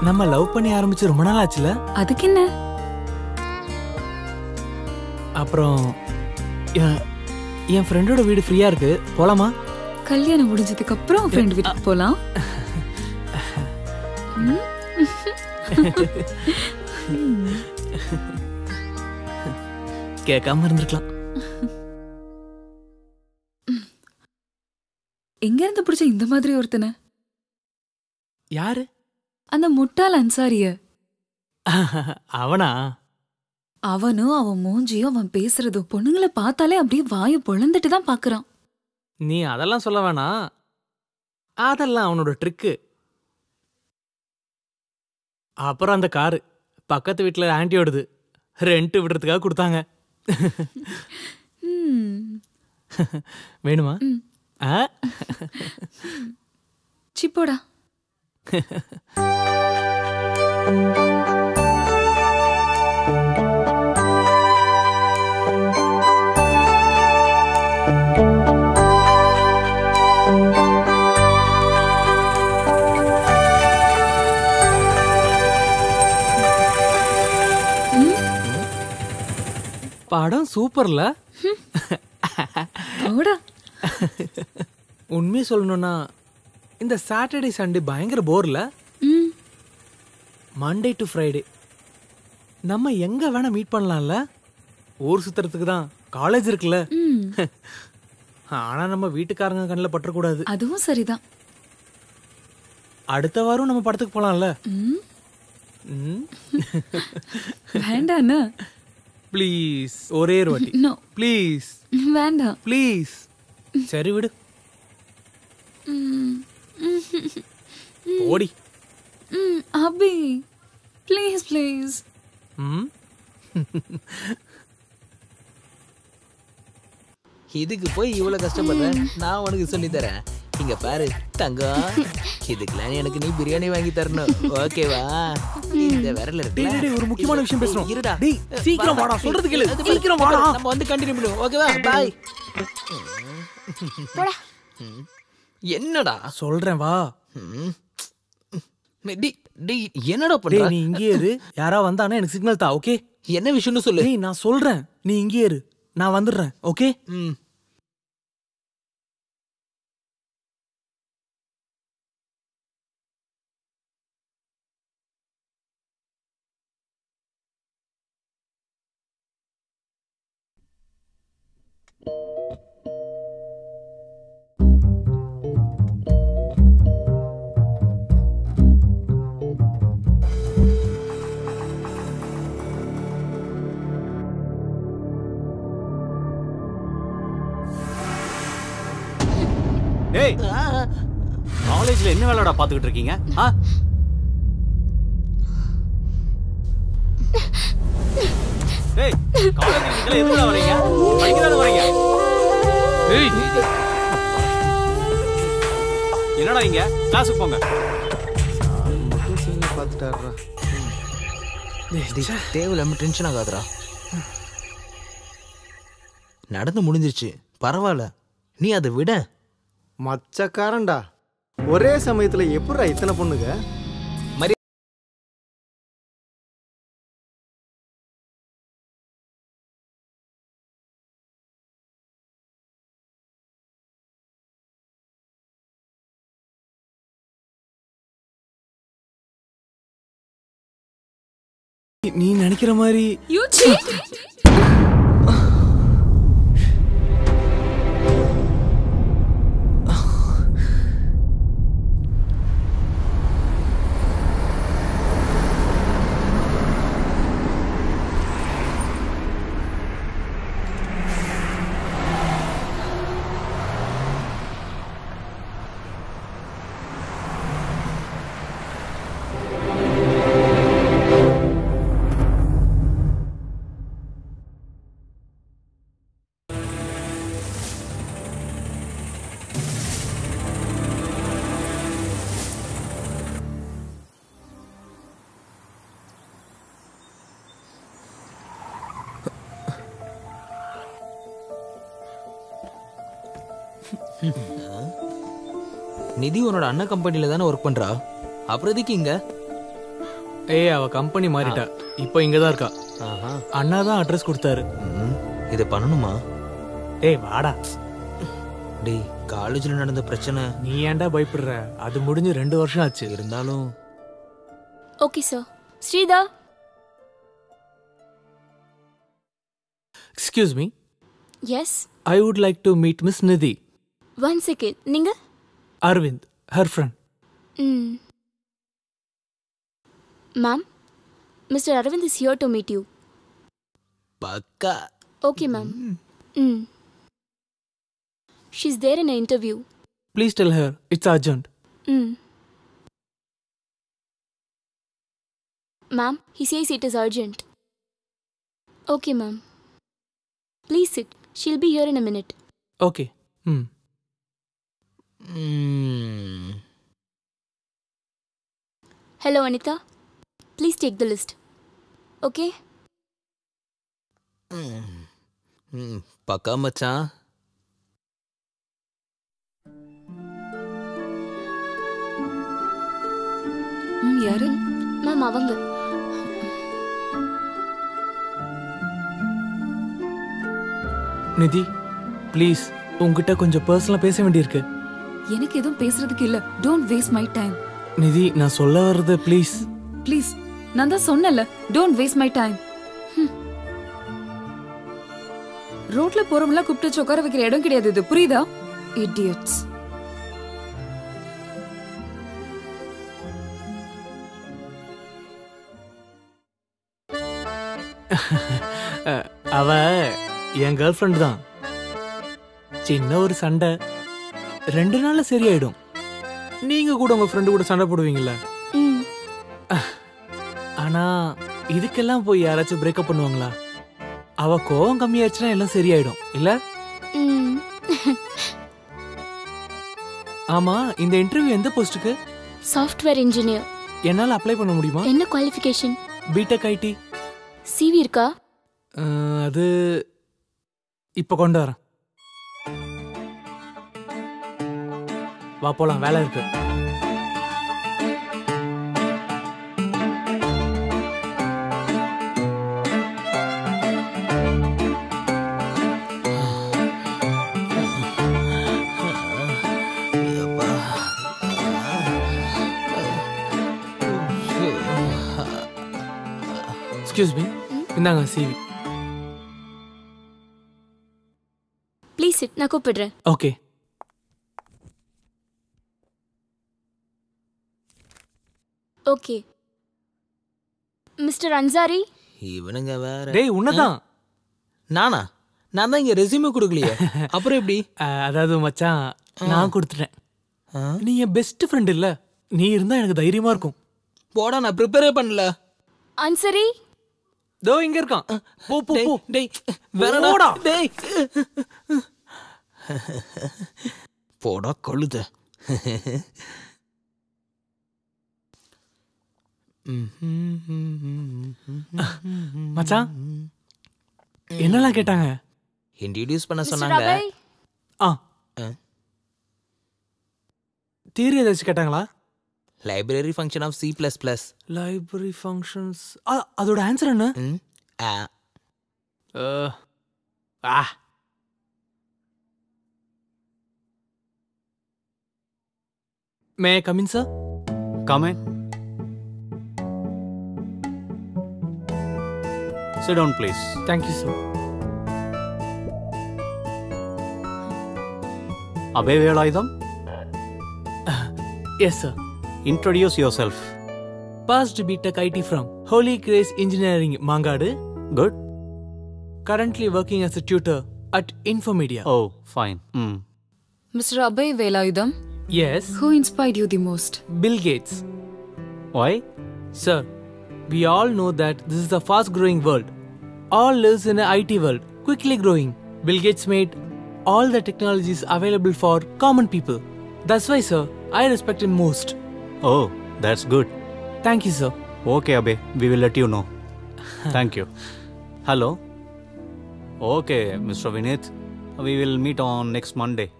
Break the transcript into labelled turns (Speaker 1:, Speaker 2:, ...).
Speaker 1: நம்ம லவ் பண்ணி ஆரம்பிச்சு ரொம்ப நாள் ஆச்சுல.
Speaker 2: அதுக்கு என்ன?
Speaker 1: அப்புறம் என் ஃப்ரெண்டோட வீடு ஃப்ரீயா இருக்கு, போலாமா?
Speaker 2: கல்யாணம் முடிஞ்சதுக்கு அப்புறம் ஃப்ரெண்ட் வீட்டுக்கு போலாம்.
Speaker 1: கேட்காம இருந்திருக்கலாம்.
Speaker 2: எங்க இருந்து பிடிச்ச இந்த மாதிரி ஒருத்தனை?
Speaker 1: யாரு?
Speaker 2: அந்த முட்டாள் அன்சாரிய.
Speaker 1: அவனா?
Speaker 2: அவனும் அவன் மூஞ்சியும் அவன் பேசுறதும் பொண்ணுங்களை பார்த்தாலே அப்படியே வாயை பொழந்துட்டு தான் பாக்குறான்.
Speaker 1: நீ அதெல்லாம் சொல்ல வேணாம், அதெல்லாம் அவனோட ட்ரிக்கு. அப்புறம் அந்த காரு பக்கத்து வீட்டுல ஆண்டியோடது, ரெண்ட் விடுறதுக்காக கொடுத்தாங்க. வேணுமா?
Speaker 2: சிப்போடா.
Speaker 1: படம் சூப்பர்ல. உண்மையை சொல்லணும்னா இந்த சாட்டர்டே சண்டே பயங்கர போர்ல. மண்டே டு ஃப்ரைடே நம்ம எங்க வேணா மீட் பண்ணலாம்ல. ஊர் சுத்துறதுக்கு தான் காலேஜ் இருக்குல்ல. ஆனா நம்ம வீட்டுக்காரங்க கண்ணில் பற்றக்கூடாது.
Speaker 2: அதுவும் சரிதான்.
Speaker 1: அடுத்த வாரம் நம்ம படத்துக்கு போலாம்ல.
Speaker 2: வேண்டாண்ணா
Speaker 1: ப்ளீஸ், ஒரே ஒரு வாட்டி ப்ளீஸ்.
Speaker 2: வேண்டாம்
Speaker 1: ப்ளீஸ். சரி விடு, ஓடி.
Speaker 2: அபி ப்ளீஸ் ப்ளீஸ்.
Speaker 3: இதுக்கு போய் இவ்வளவு கஷ்டப்படுற, நான் உனக்கு சொல்லி தரேன். இங்க பாரு தங்கம், இதுக்கெல்லாம் எனக்கு நீ பிரியாணி வாங்கி தரணும், ஓகேவா? இந்த விரல இருக்கு.
Speaker 1: ஒரு முக்கியமான விஷயம் பேசணும்.
Speaker 3: இருடா,
Speaker 1: சீக்கிரம் வாடா, சொல்றது கேளு. சீக்கிரம் வாடா,
Speaker 3: நம்ம வந்து கண்டினியூ பண்ணுவோம், ஓகேவா? பாய். என்னடா
Speaker 1: சொல்றேன் வா.
Speaker 3: என்னடா பண்ற?
Speaker 1: நீ இங்கே இரு, யாரா வந்தானே எனக்கு சிக்னல் தா, ஓகே?
Speaker 3: என்ன விஷயம்னு சொல்லு.
Speaker 1: நான் சொல்றேன், நீ இங்கே இரு, நான் வந்துடுறேன், ஓகே?
Speaker 4: டேய், காலேஜ்ல என்ன வேலைடா பாத்துக்கிட்டு இருக்கீங்க? டேய், காலேஜ்ல நீங்க எதுல வரீங்க? படிக்கதானே வரீங்க? டேய், என்னடா இங்க? கிளாஸுக்கு போங்க.
Speaker 5: மட்டும் சீன் பார்த்துட்டாருடா.
Speaker 3: தேவையில்லாம டென்ஷன் ஆகாதடா. நடந்து முடிஞ்சிருச்சு, பரவாயில்ல, நீ அதை விட.
Speaker 5: மச்சக்காரன்டா, ஒரே சமயத்துல எப்படிடா இத்தனை பொண்ணுங்க?
Speaker 1: நீ நினைக்கிற மாதிரி
Speaker 3: நிதி உன்னோட அண்ணன் கம்பெனில தானே ஒர்க் பண்றா, அப்புறம் எதுக்கு இங்க?
Speaker 1: ஏய், அவ கம்பெனி மாறிட்டா, இப்போ இங்க தான் இருக்கா. அண்ணா தான் அட்ரஸ் கொடுத்தாரு.
Speaker 3: இதை பண்ணணுமா?
Speaker 1: டேய் வாடா.
Speaker 3: டேய், காலேஜ்ல நடந்த பிரச்சனை.
Speaker 1: நீ ஏன்டா பயப்படுற? அது முடிஞ்சு 2 வருஷம் ஆச்சு.
Speaker 3: இருந்தாலும்
Speaker 6: okay sir. Shritha.
Speaker 1: Excuse me.
Speaker 6: Yes.
Speaker 1: I would like to meet miss Nidhi.
Speaker 6: 1 second. நீங்க?
Speaker 1: Aravind, her friend.
Speaker 6: Ma'am, mister Aravind is here to meet you.
Speaker 3: பக்கா.
Speaker 6: Okay ma'am. She's there in an interview.
Speaker 1: Please tell her it's urgent.
Speaker 6: Ma'am, he says it is urgent. Okay, ma'am. Please sit. She'll be here in a minute.
Speaker 1: Okay.
Speaker 6: Hello, Anita. Please take the list. Okay?
Speaker 3: பக்கா மச்சான்.
Speaker 2: யாரு?
Speaker 6: Ma'am, அவங்க.
Speaker 1: நிதி, please உங்ககிட்ட கொஞ்சம் பர்சனலா பேச வேண்டியிருக்கு.
Speaker 2: எனக்கு எதுவும் பேசுறதுக்கு இல்ல. Don't waste my time.
Speaker 1: நிதி, நான் சொல்ல வர்றது ப்ளீஸ்.
Speaker 2: ப்ளீஸ், நான் தான் சொன்னல, டோன்ட் வேஸ்ட் மை டைம். ரோட்ல போறவங்கள கூப்பிட்டு உட்கார வைக்கிற இடம் கிடையாது இது, புரியுதா? இடியட்ஸ்.
Speaker 1: அவ என் கேர்ள் ஃப்ரெண்ட் தான். சின்ன ஒரு சண்டை 2 நாள்ல சரியாயிடும். நீங்க கூட உங்க ஃப்ரெண்டு கூட சண்டை போடுவீங்கல்ல. ஆனா இதுக்கெல்லாம் போய் யாராச்சும் பிரேக்கப் பண்ணுவாங்களா? அவ கோவம் கம்மியாச்சுன்னா எல்லாம் சரியாயிடும் இல்ல? ஆமா, இந்த இன்டர்வியூ எந்த போஸ்டுக்கு?
Speaker 6: Software engineer.
Speaker 1: என்னால அப்ளை பண்ண முடியுமா?
Speaker 6: என்ன குவாலிஃபிகேஷன்?
Speaker 1: BTech ID.
Speaker 6: சிவி இருக்கா?
Speaker 1: அது இப்ப கொண்டு வரேன். வா போலாம், வேலை இருக்கு. எக்ஸ்கியூஸ் மீ, இந்தாங்க சிவி.
Speaker 6: ப்ளீஸ் சிட், நான் கூப்பிடுறேன்.
Speaker 1: ஓகே.
Speaker 6: ஓகே. மிஸ்டர் அன்சாரி.
Speaker 3: இவனுங்க வேற.
Speaker 1: டேய், உன்னதான்.
Speaker 3: நானா? நான் தான் இங்க ரெஸ்யூமே கொடுக்கலையே, அப்புறம் எப்படி?
Speaker 1: அதாவது மச்சான், நான் கொடுத்துட்டேன். நீ என் பெஸ்ட் ஃப்ரெண்ட் இல்ல, நீ இருந்தா எனக்கு தைரியமா இருக்கும்.
Speaker 3: போடா, நான் ப்ரிப்பேரே பண்ணல.
Speaker 6: அன்சாரி
Speaker 1: தோ இங்க இருக்கான். போ போ போ.
Speaker 3: டேய் வேறடா. டேய் போடா கழுத.
Speaker 1: மச்சான், என்னலாம் கேட்டாங்க?
Speaker 3: இன்ட்ரோடியூஸ் பண்ண சொன்னாங்க.
Speaker 1: தியரி ஏதாச்சும் கேட்டாங்களா?
Speaker 3: Library function of C++.
Speaker 1: Library functions, அதோட ஆன்சர் என்ன? May I come in sir?
Speaker 4: Come in. Sit down, please.
Speaker 1: Thank you, sir.
Speaker 4: Abhay Velayudham,
Speaker 1: Yes, sir.
Speaker 4: introduce yourself.
Speaker 1: Passed BTech IT from Holy Grace Engineering, Mangadu.
Speaker 4: Good.
Speaker 1: Currently working as a tutor at Infomedia.
Speaker 4: Oh, fine.
Speaker 2: Mr. Abhay Velayudham,
Speaker 1: Yes,
Speaker 2: who inspired you the most?
Speaker 1: Bill Gates.
Speaker 4: Why?
Speaker 1: Sir, we all know that this is a fast-growing world. All lives in an IT world, quickly growing. Bill Gates made all the technologies available for common people. That's why, sir, I respect him most.
Speaker 4: Oh, that's good.
Speaker 1: Thank you, sir.
Speaker 4: Okay, Abhay, we will let you know. Thank you. Hello. Okay, Mr. Vinith, we will meet on next Monday.